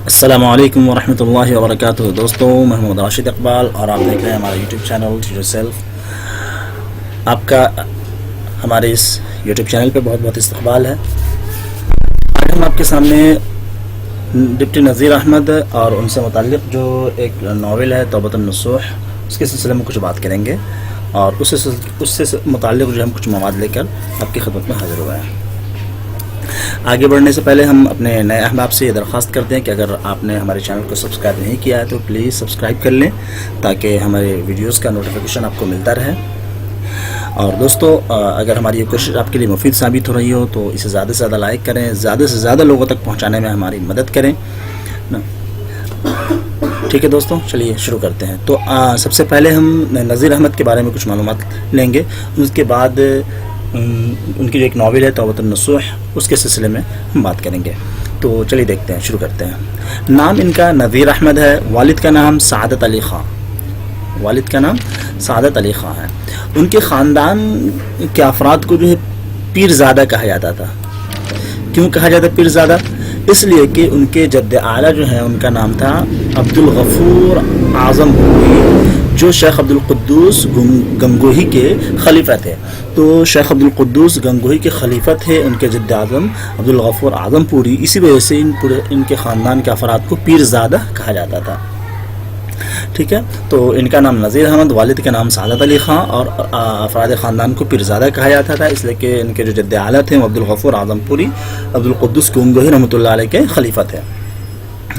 السلام علیکم ورحمۃ اللہ وبرکاتہ۔ دوستوں، میں محمد راشد اقبال اور آپ دیکھ رہے ہیں ہمارا YouTube channel teach your self. آپ کا ہمارے اس یوٹیوب چینل پہ بہت بہت استقبال ہے۔ آج ہم آپ کے سامنے ڈپٹی نذیر احمد اور ان سے متعلق جو ایک ناول ہے توبۃ النصوح، اس کے سلسلے میں کچھ بات کریں گے اور اس سے متعلق جو ہم کچھ مواد لے کر آپ کی خدمت میں حاضر ہوئے ہیں۔ آگے بڑھنے سے پہلے ہم اپنے نئے احباب سے یہ درخواست کرتے ہیں کہ اگر آپ نے ہمارے چینل کو سبسکرائب نہیں کیا ہے تو پلیز سبسکرائب کر لیں تاکہ ہمارے ویڈیوز کا نوٹیفیکیشن آپ کو ملتا رہے۔ اور دوستو، اگر ہماری یہ کوشش آپ کے لیے مفید ثابت ہو رہی ہو تو اسے زیادہ سے زیادہ لائک کریں، زیادہ سے زیادہ لوگوں تک پہنچانے میں ہماری مدد کریں۔ ٹھیک ہے دوستوں، چلیے شروع کرتے ہیں۔ تو سب سے پہلے ہم نذیر احمد کے بارے میں کچھ معلومات لیں گے، اس کے بعد ان کی جو ایک ناول ہے توبۃ النصوح، اس کے سلسلے میں ہم بات کریں گے۔ تو چلیے دیکھتے ہیں، شروع کرتے ہیں۔ نام ان کا نذیر احمد ہے، والد کا نام سعادت علی خاں ہے۔ ان کے خاندان کے افراد کو جو ہے پیرزادہ کہا جاتا تھا۔ کیوں کہا جاتا پیرزادہ؟ اس لیے کہ ان کے جد اعلیٰ جو ہیں ان کا نام تھا عبدالغفور اعظم پوری، جو شیخ عبدالقدوس گنگوہی کے خلیفہ تھے۔ تو شیخ عبدالقدوس گنگوہی کے خلیفہ تھے ان کے جد اعظم عبدالغفور اعظم پوری، اسی وجہ سے ان کے خاندان کے افراد کو پیرزادہ کہا جاتا تھا۔ ٹھیک ہے، تو ان کا نام نذیر احمد، والد کا نام سعادت علی خاں، اور افراد خاندان کو پیرزادہ کہا جاتا تھا، اس لیے کہ ان کے جو جد اعلیٰ تھے وہ عبدالغفور اعظم پوری عبدالقدوس گنگوہی رحمۃ اللہ علیہ کے خلیفہ تھے۔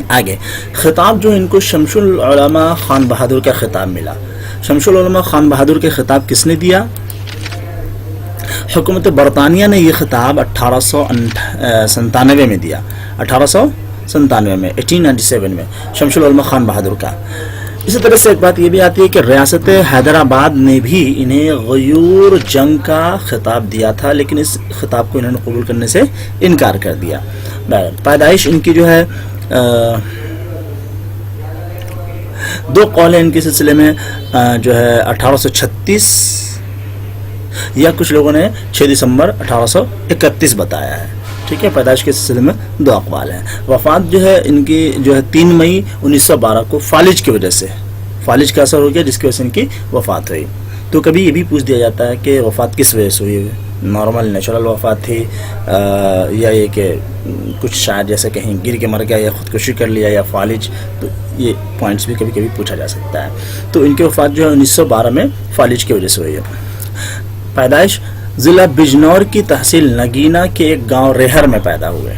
آگے خطاب جو ان کو شمس العلماء خان بہادر کا خطاب ملا۔ شمس العلماء خان بہادر کے خطاب کس نے دیا؟ حکومت برطانیہ نے یہ خطاب 1897 میں دیا، 1897 میں 1897 میں شمس العلماء خان بہادر کا۔ اسی طرح سے ایک بات یہ بھی آتی ہے کہ ریاست حیدرآباد نے بھی انہیں غیور جنگ کا خطاب دیا تھا، لیکن اس خطاب کو انہوں نے قبول کرنے سے انکار کر دیا۔ پیدائش ان کی جو ہے دو قول ہیں ان کے سلسلے میں، جو ہے 1836 یا کچھ لوگوں نے 6 دسمبر 1831 بتایا ہے۔ ٹھیک ہے، پیدائش کے سلسلے میں دو اقوال ہیں۔ وفات جو ہے ان کی جو ہے 3 مئی 1912 کو فالج کی وجہ سے، فالج کا اثر ہو گیا جس کی وجہ سے ان کی وفات ہوئی۔ تو کبھی یہ بھی پوچھ دیا جاتا ہے کہ وفات کس وجہ سے ہوئی، نارمل نیچرل وفات تھی یا یہ کہ کچھ شاید جیسے کہیں گر کے مر گیا یا خودکشی کر لیا یا فالج، تو یہ پوائنٹس بھی کبھی کبھی پوچھا جا سکتا ہے۔ تو ان کی وفات جو ہے 1912 میں فالج کی وجہ سے ہوئی ہے۔ پیدائش ضلع بجنور کی تحصیل نگینہ کے ایک گاؤں ریہر میں پیدا ہوئے۔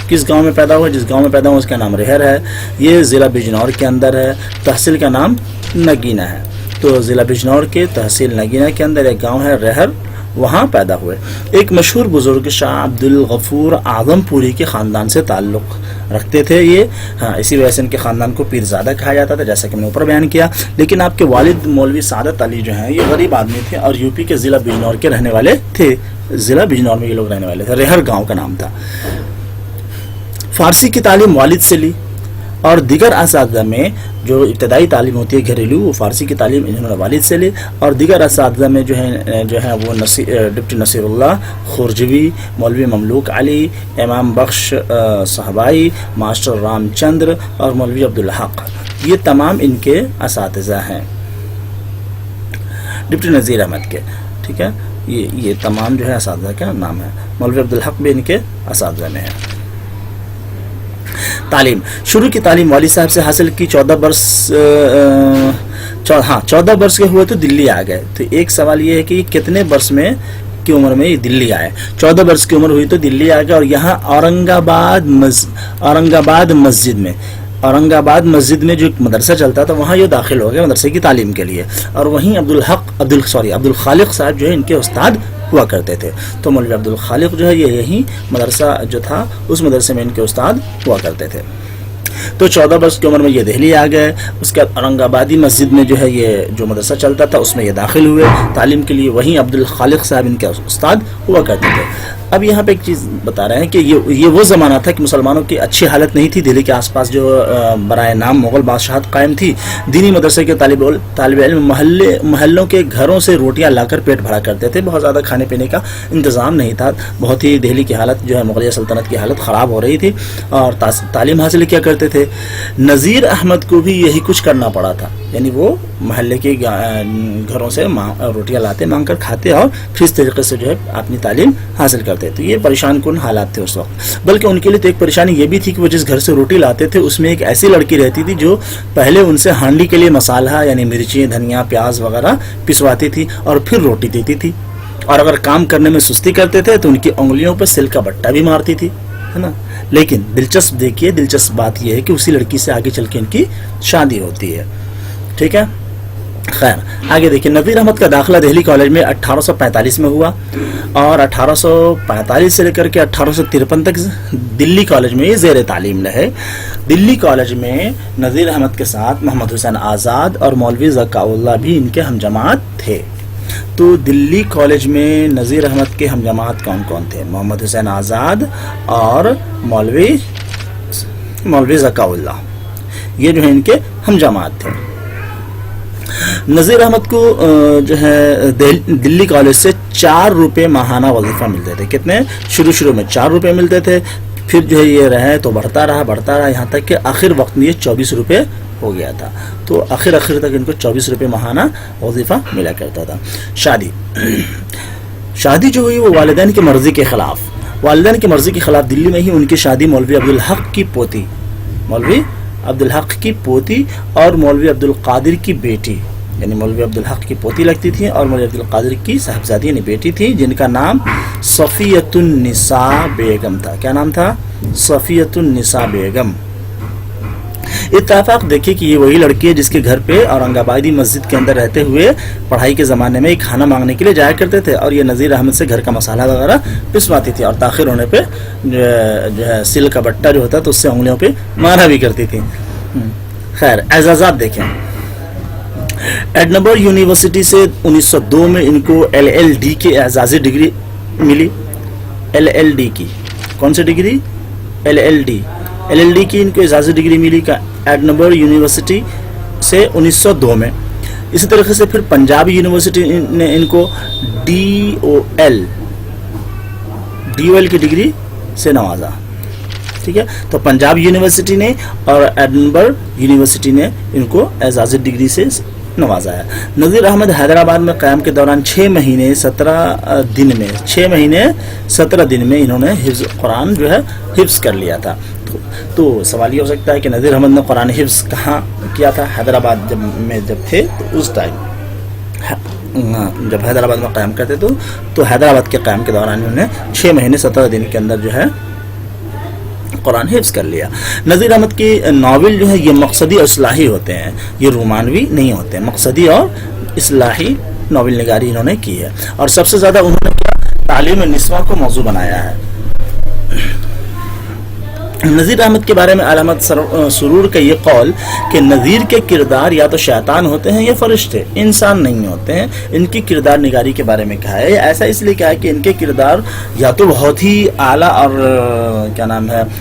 کس گاؤں میں پیدا ہوئے؟ جس گاؤں میں پیدا ہوئے اس کا نام ریہر ہے، یہ ضلع بجنور کے اندر ہے، تحصیل کا نام نگینہ ہے۔ تو ضلع بجنور کے تحصیل نگینہ کے اندر ایک گاؤں ہے ریہر، وہاں پیدا ہوئے۔ ایک مشہور بزرگ شاہ عبدالغفور اعظم پوری کے خاندان سے تعلق رکھتے تھے یہ، اسی وجہ سے ان کے خاندان کو پیرزادہ کہا جاتا تھا، جیسا کہ میں نے اوپر بیان کیا۔ لیکن آپ کے والد مولوی سعادت علی جو ہیں یہ غریب آدمی تھے اور یو پی کے ضلع بجنور کے رہنے والے تھے، ضلع بجنور میں یہ لوگ رہنے والے تھے، ریہر گاؤں کا نام تھا۔ فارسی کی تعلیم والد سے لی اور دیگر اساتذہ میں جو ابتدائی تعلیم ہوتی ہے گھریلو، وہ فارسی کی تعلیم انہوں نے والد سے لی، اور دیگر اساتذہ میں جو ہے وہ ڈپٹی نصیر اللہ خورجوی، مولوی مملوک علی، امام بخش صحبائی، ماسٹر رام چندر اور مولوی عبدالحق، یہ تمام ان کے اساتذہ ہیں ڈپٹی نذیر احمد کے۔ ٹھیک ہے، یہ تمام جو ہے اساتذہ کا نام ہے۔ مولوی عبدالحق بھی ان کے اساتذہ میں ہے۔ تعلیم، شروع کی تعلیم والد صاحب سے حاصل کی۔ 14 برس کے ہوئے تو دلی آ گئے۔ تو ایک سوال یہ ہے کہ کتنے برس میں کی عمر میں یہ دلی آئے؟ 14 برس کی عمر ہوئی تو دلی آ گئے، اور یہاں اورنگ آباد مسجد میں جو ایک مدرسہ چلتا تھا وہاں یہ داخل ہو گئے مدرسے کی تعلیم کے لیے، اور وہیں عبدالخالق صاحب جو ہے ان کے استاد ہوا کرتے تھے۔ تو مولوی عبدالخالق جو ہے یہ یہی مدرسہ جو تھا اس مدرسے میں ان کے استاد ہوا کرتے تھے۔ تو 14 برس کی عمر میں یہ دہلی آ گئے۔ اس کے بعد اورنگ آبادی مسجد میں جو ہے یہ جو مدرسہ چلتا تھا اس میں یہ داخل ہوئے تعلیم کے لیے، وہیں عبدالخالق صاحب ان کے استاد ہوا کرتے تھے۔ اب یہاں پہ ایک چیز بتا رہے ہیں کہ یہ وہ زمانہ تھا کہ مسلمانوں کی اچھی حالت نہیں تھی. دہلی کے آس پاس جو برائے نام مغل بادشاہت قائم تھی. دینی مدرسے کے طالب علم محلوں کے گھروں سے روٹیاں لا کر پیٹ بھرا کرتے تھے. بہت زیادہ کھانے پینے کا انتظام نہیں تھا. بہت ہی دہلی کی حالت جو ہے مغلیہ سلطنت کی حالت خراب ہو رہی تھی اور تعلیم حاصل کیا کرتے تھے. نذیر احمد کو بھی یہی کچھ کرنا پڑا تھا. یعنی وہ محلے کے گھروں سے روٹیاں لاتے, مانگ کر کھاتے اور پھر اس طریقے سے جو ہے اپنی تعلیم حاصل کرتے. تو یہ پریشان کن حالات تھے اس وقت. بلکہ ان کے لیے تو ایک پریشانی یہ بھی تھی کہ وہ جس گھر سے روٹی لاتے تھے اس میں ایک ایسی لڑکی رہتی تھی جو پہلے ان سے ہانڈی کے لیے مسالہ یعنی مرچی, دھنیا, پیاز وغیرہ پسواتی تھی اور پھر روٹی دیتی تھی. اور اگر کام کرنے میں سستی کرتے تھے تو ان کی انگلیوں پر سل کا بٹا بھی مارتی تھی, ہے نا. لیکن دلچسپ بات یہ ہے کہ اسی لڑکی سے آگے چل کے ان کی شادی ہوتی ہے. ٹھیک ہے. خیر آگے دیکھیں. نذیر احمد کا داخلہ دہلی کالج میں 1845 میں ہوا اور 1845 سے لے کر کے 1853 تک دلی کالج میں یہ زیر تعلیم رہے. دلی کالج میں نذیر احمد کے ساتھ محمد حسین آزاد اور مولوی ذکاء اللہ بھی ان کے ہم جماعت تھے. تو دلی کالج میں نذیر احمد کے ہم جماعت کون کون تھے؟ محمد حسین آزاد اور مولوی ذکاء اللہ, یہ جو ہے ان کے ہم جماعت تھے. نذیر احمد کو جو ہے دلی کالج سے 4 روپے ماہانہ وظیفہ ملتے تھے. کتنے؟ شروع میں 4 روپے ملتے تھے, پھر جو ہے یہ رہے تو بڑھتا رہا یہاں تک کہ آخر وقت میں یہ 24 روپے ہو گیا تھا. تو آخر تک ان کو 24 روپے ماہانہ وظیفہ ملا کرتا تھا. شادی جو ہوئی وہ والدین کی مرضی کے خلاف دلی میں ہی ان کی شادی مولوی عبدالحق کی پوتی اور مولوی عبدالقادر کی بیٹی, یعنی مولوی عبدالحق کی پوتی لگتی تھی اور مولوی عبدالقادر کی صاحبزادی یعنی بیٹی تھی, جن کا نام صفیۃ النساء بیگم تھا. کیا نام تھا؟ صفیۃ النساء بیگم. اتفاق دیکھیے کہ یہ وہی لڑکی ہے جس کے گھر پہ اورنگ آبادی مسجد کے اندر رہتے ہوئے پڑھائی کے زمانے میں کھانا مانگنے کے لیے جایا کرتے تھے, اور یہ نذیر احمد سے گھر کا مسالہ وغیرہ پسواتی تھی اور تاخیر ہونے پہ جو ہے سل کا بٹا جو ہوتا تو اس سے انگلیوں پہ مارا بھی کرتی تھی. خیر اعزازات دیکھیں. ایڈنبرگ یونیورسٹی سے 1902 میں ان کو LLD کی اعزازی ڈگری ملی. LLD کی کون سی ڈگری؟ LLD کی ان کو اعزازی ڈگری ملی ایڈنبرگ یونیورسٹی سے 1902 میں. اسی طریقے سے پھر پنجاب یونیورسٹی نے ان کو DOL کی ڈگری سے نوازا. ٹھیک ہے. تو پنجاب یونیورسٹی نے اور ایڈنبرگ یونیورسٹی نے ان کو اعزازی ڈگری سے نوازا ہے. نذیر احمد حیدرآباد میں قیام کے دوران 6 مہینے 17 دن میں انہوں نے حفظ قرآن جو ہے حفظ کر لیا تھا. تو سوال یہ ہو سکتا ہے کہ نذیر احمد نے قرآن حفظ کہاں کیا تھا؟ حیدرآباد جب تھے تو اس ٹائم جب حیدرآباد میں قیام کرتے تو حیدرآباد کے قیام کے دوران انہوں نے 6 مہینے 17 دن کے اندر جو ہے قرآن حفظ کر لیا. نذیر احمد کی ناول جو ہے یہ مقصدی اور اصلاحی ہوتے ہیں, یہ رومانوی نہیں ہوتے. مقصدی اور اصلاحی ناول نگاری انہوں نے کی ہے, اور سب سے زیادہ انہوں نے کیا تعلیم نسواں کو موضوع بنایا ہے. نذیر احمد کے بارے میں علامت سرور کا یہ قول کہ نذیر کے کردار یا تو شیطان ہوتے ہیں یا فرشتے, انسان نہیں ہوتے ہیں. ان کی کردار نگاری کے بارے میں کہا ہے. ایسا اس لیے کہا ہے کہ ان کے کردار یا تو بہت ہی اعلیٰ اور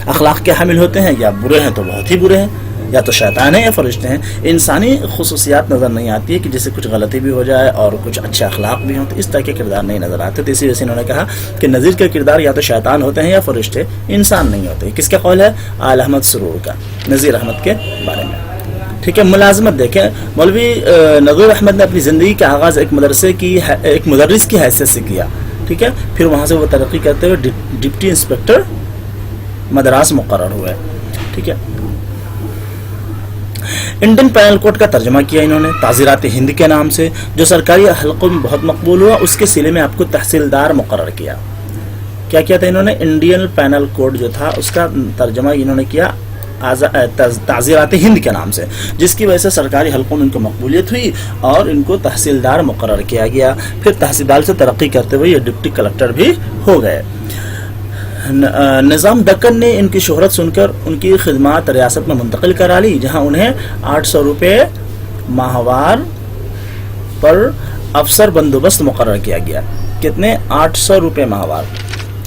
اخلاق کے حامل ہوتے ہیں, یا برے ہیں تو بہت ہی برے ہیں, یا تو شیطان ہیں یا فرشتے ہیں. انسانی خصوصیات نظر نہیں آتی ہے کہ جیسے کچھ غلطی بھی ہو جائے اور کچھ اچھے اخلاق بھی ہوں, تو اس طرح کے کردار نہیں نظر آتے. تو اسی وجہ سے انہوں نے کہا کہ نذیر کا کردار یا تو شیطان ہوتے ہیں یا فرشتے, انسان نہیں ہوتے. کس کا قول ہے؟ آل احمد سرور کا, نذیر احمد کے بارے میں. ٹھیک ہے. ملازمت دیکھیں. مولوی نذیر احمد نے اپنی زندگی کا آغاز ایک مدرس کی حیثیت سے کیا. ٹھیک ہے. پھر وہاں سے وہ ترقی کرتے ہوئے ڈپٹی انسپیکٹر مدراس مقرر ہوئے. ٹھیک ہے. انڈین پینل کوڈ کا ترجمہ کیا انہوں نے تعزیرات ہند کے نام سے, جو سرکاری حلقوں میں بہت مقبول ہوا. اس کے سلے میں آپ کو تحصیلدار مقرر کیا. کیا کیا تھا انہوں نے؟ انڈین پینل کوڈ جو تھا اس کا ترجمہ انہوں نے کیا تعزیرات ہند کے نام سے, جس کی وجہ سے سرکاری حلقوں میں ان کو مقبولیت ہوئی اور ان کو تحصیلدار مقرر کیا گیا. پھر تحصیلدار سے ترقی کرتے ہوئے یہ ڈپٹی کلکٹر بھی ہو گئے. نظام دکن نے ان کی شہرت سن کر ان کی خدمات ریاست میں منتقل کرا لی, جہاں انہیں 800 روپے ماہوار پر افسر بندوبست مقرر کیا گیا. کتنے؟ 800 روپے ماہوار.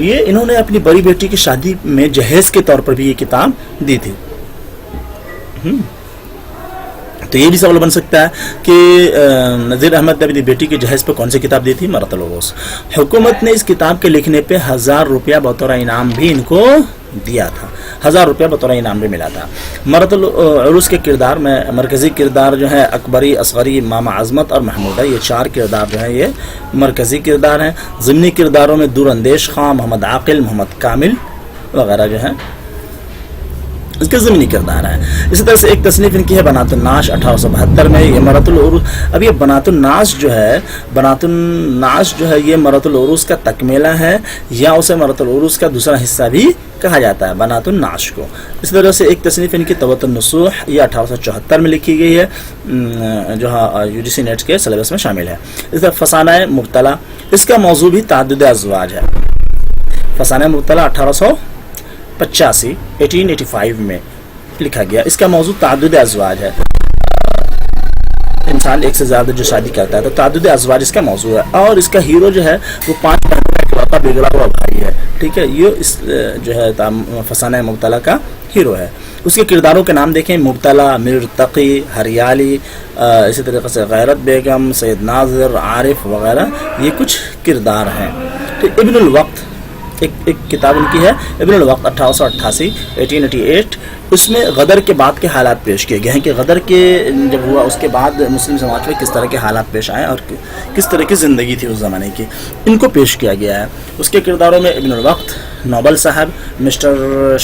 یہ انہوں نے اپنی بڑی بیٹی کی شادی میں جہیز کے طور پر بھی یہ کتاب دی تھی. تو یہ بھی سوال بن سکتا ہے کہ نذیر احمد نے اپنی بیٹی کے جہیز پہ کون سی کتاب دی تھی؟ مرۃ العروس. حکومت نے اس کتاب کے لکھنے پہ 1000 روپیہ بطور انعام بھی ان کو دیا تھا. 1000 روپیہ بطور انعام بھی ملا تھا. مرۃ العروس کے کردار میں مرکزی کردار جو ہے اکبری، اصغری، ماما عظمت اور محمودہ، یہ 4 کردار جو ہیں یہ مرکزی کردار ہیں. ضمنی کرداروں میں دور اندیش خان، محمد عاقل، محمد کامل وغیرہ جو ہیں اس کے ضمنی کردار ہیں. اسی طرح سے ایک تصنیف ان کی ہے بنات الناس 1872 میں. یہ مرۃ العروس، اب یہ بنات الناس جو ہے یہ مرۃ العروس کا تکملہ ہے یا اسے مرۃ العروس کا دوسرا حصہ بھی کہا جاتا ہے بنات الناس کو. اسی طرح سے ایک تصنیف ان کی طوۃ النصوح، یہ 1874 میں لکھی گئی ہے جو UGC نیٹ کے سلیبس میں شامل ہے. اس طرح فسانہ مبتلا، اس کا موضوع بھی تعدد ازواج ہے. فسانہ مبتلا 1885 میں لکھا گیا. اس کا موضوع تعدد ازواج ہے. انسان ایک سے زیادہ جو شادی کرتا ہے تو تعدد ازواج اس کا موضوع ہے. اور اس کا ہیرو جو ہے وہ 5 بہنوں کا اکلوتا بگڑا ہوا بھائی ہے. ٹھیک ہے، یہ اس جو ہے فسانہ مبتلا کا ہیرو ہے. اس کے کرداروں کے نام دیکھیں: مبتلا، مرتقی، ہریالی، اسی طریقے سے غیرت بیگم، سید ناظر، عارف وغیرہ، یہ کچھ کردار ہیں. تو ابن الوقت ایک کتاب ان کی ہے ابن الوقت 1888. اس میں غدر کے بعد کے حالات پیش کیے گئے ہیں کہ غدر کے جب ہوا اس کے بعد مسلم سماج میں کس طرح کے حالات پیش آئے اور کس طرح کی زندگی تھی اس زمانے کی، ان کو پیش کیا گیا ہے. اس کے کرداروں میں ابن الوقت، نوبل صاحب، مسٹر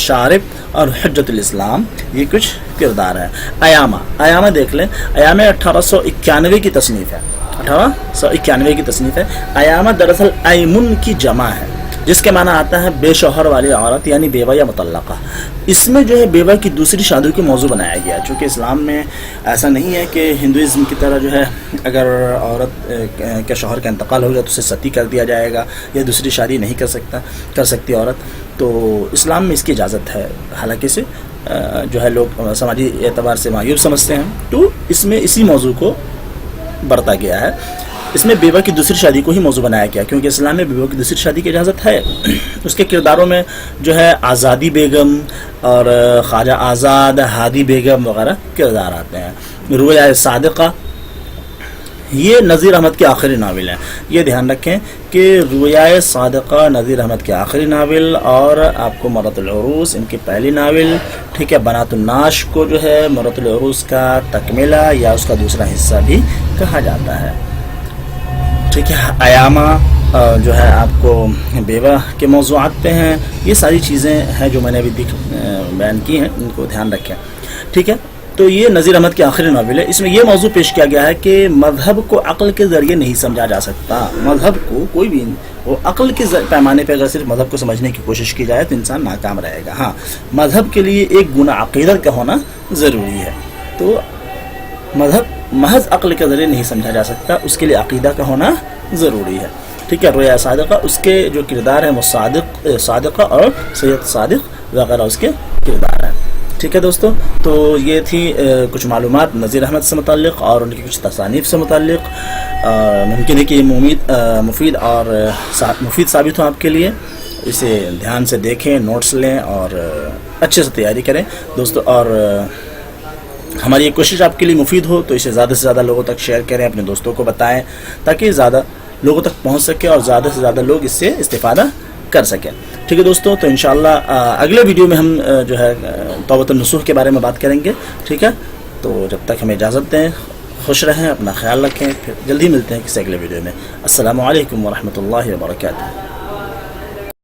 شارف اور حجت الاسلام، یہ کچھ کردار ہیں. ایامہ دیکھ لیں. ایامہ 1891 کی تصنیف ہے. 1891 کی تصنیف ہے. ایامہ دراصل ایمن کی جمع ہے جس کے معنی آتا ہے بے شوہر والی عورت، یعنی بیوہ یا مطلقہ. اس میں جو ہے بیوہ کی دوسری شادی کو موضوع بنایا گیا، چونکہ اسلام میں ایسا نہیں ہے کہ ہندوازم کی طرح جو ہے اگر عورت کے شوہر کا انتقال ہو جائے تو اسے ستی کر دیا جائے گا یا دوسری شادی نہیں کر سکتی عورت. تو اسلام میں اس کی اجازت ہے، حالانکہ اسے جو ہے لوگ سماجی اعتبار سے معیوب سمجھتے ہیں. تو اس میں اسی موضوع کو برتا گیا ہے. اس میں بیوہ کی دوسری شادی کو ہی موضوع بنایا گیا کیونکہ اسلام میں بیوہ کی دوسری شادی کی اجازت ہے. اس کے کرداروں میں جو ہے آزادی بیگم اور خواجہ آزاد، ہادی بیگم وغیرہ کردار آتے ہیں. رویا صادقہ، یہ نذیر احمد کے آخری ناول ہیں. یہ دھیان رکھیں کہ رویا صادقہ نذیر احمد کے آخری ناول، اور آپ کو مرۃ العروس ان کی پہلی ناول. ٹھیک ہے، بنات الناس کو جو ہے مرۃ العروس کا تکملہ یا اس کا دوسرا حصہ بھی کہا جاتا ہے. ٹھیک ہے، ایامہ جو ہے آپ کو بیوہ کے موضوعات پہ ہیں. یہ ساری چیزیں ہیں جو میں نے ابھی بیان کی ہیں، ان کو دھیان رکھیں. ٹھیک ہے، تو یہ نذیر احمد کی آخری ناول ہے. اس میں یہ موضوع پیش کیا گیا ہے کہ مذہب کو عقل کے ذریعے نہیں سمجھا جا سکتا. مذہب کو کوئی بھی وہ عقل کے پیمانے پہ اگر صرف مذہب کو سمجھنے کی کوشش کی جائے تو انسان ناکام رہے گا. ہاں، مذہب کے لیے ایک گناہ عقیدت کا ہونا ضروری ہے. تو مذہب محض عقل کے ذریعے نہیں سمجھا جا سکتا، اس کے لیے عقیدہ کا ہونا ضروری ہے. ٹھیک ہے، رویا صادقہ، اس کے جو کردار ہیں وہ صادقہ اور سید صادق وغیرہ اس کے کردار ہیں. ٹھیک ہے دوستو، تو یہ تھی کچھ معلومات نذیر احمد سے متعلق اور ان کی کچھ تصانیف سے متعلق. ممکن ہے کہ یہ مفید ثابت ہو آپ کے لیے. اسے دھیان سے دیکھیں، نوٹس لیں اور اچھے سے تیاری کریں دوستو. اور ہماری یہ کوشش آپ کے لیے مفید ہو تو اسے زیادہ سے زیادہ لوگوں تک شیئر کریں، اپنے دوستوں کو بتائیں تاکہ زیادہ لوگوں تک پہنچ سکے اور زیادہ سے زیادہ لوگ اس سے استفادہ کر سکیں. ٹھیک ہے دوستوں، تو انشاءاللہ اگلے ویڈیو میں ہم جو ہے توبۃ النصوح کے بارے میں بات کریں گے. ٹھیک ہے، تو جب تک ہمیں اجازت دیں، خوش رہیں، اپنا خیال رکھیں. پھر جلدی ملتے ہیں کسی اگلے ویڈیو میں. السلام علیکم ورحمۃ اللہ وبرکاتہ.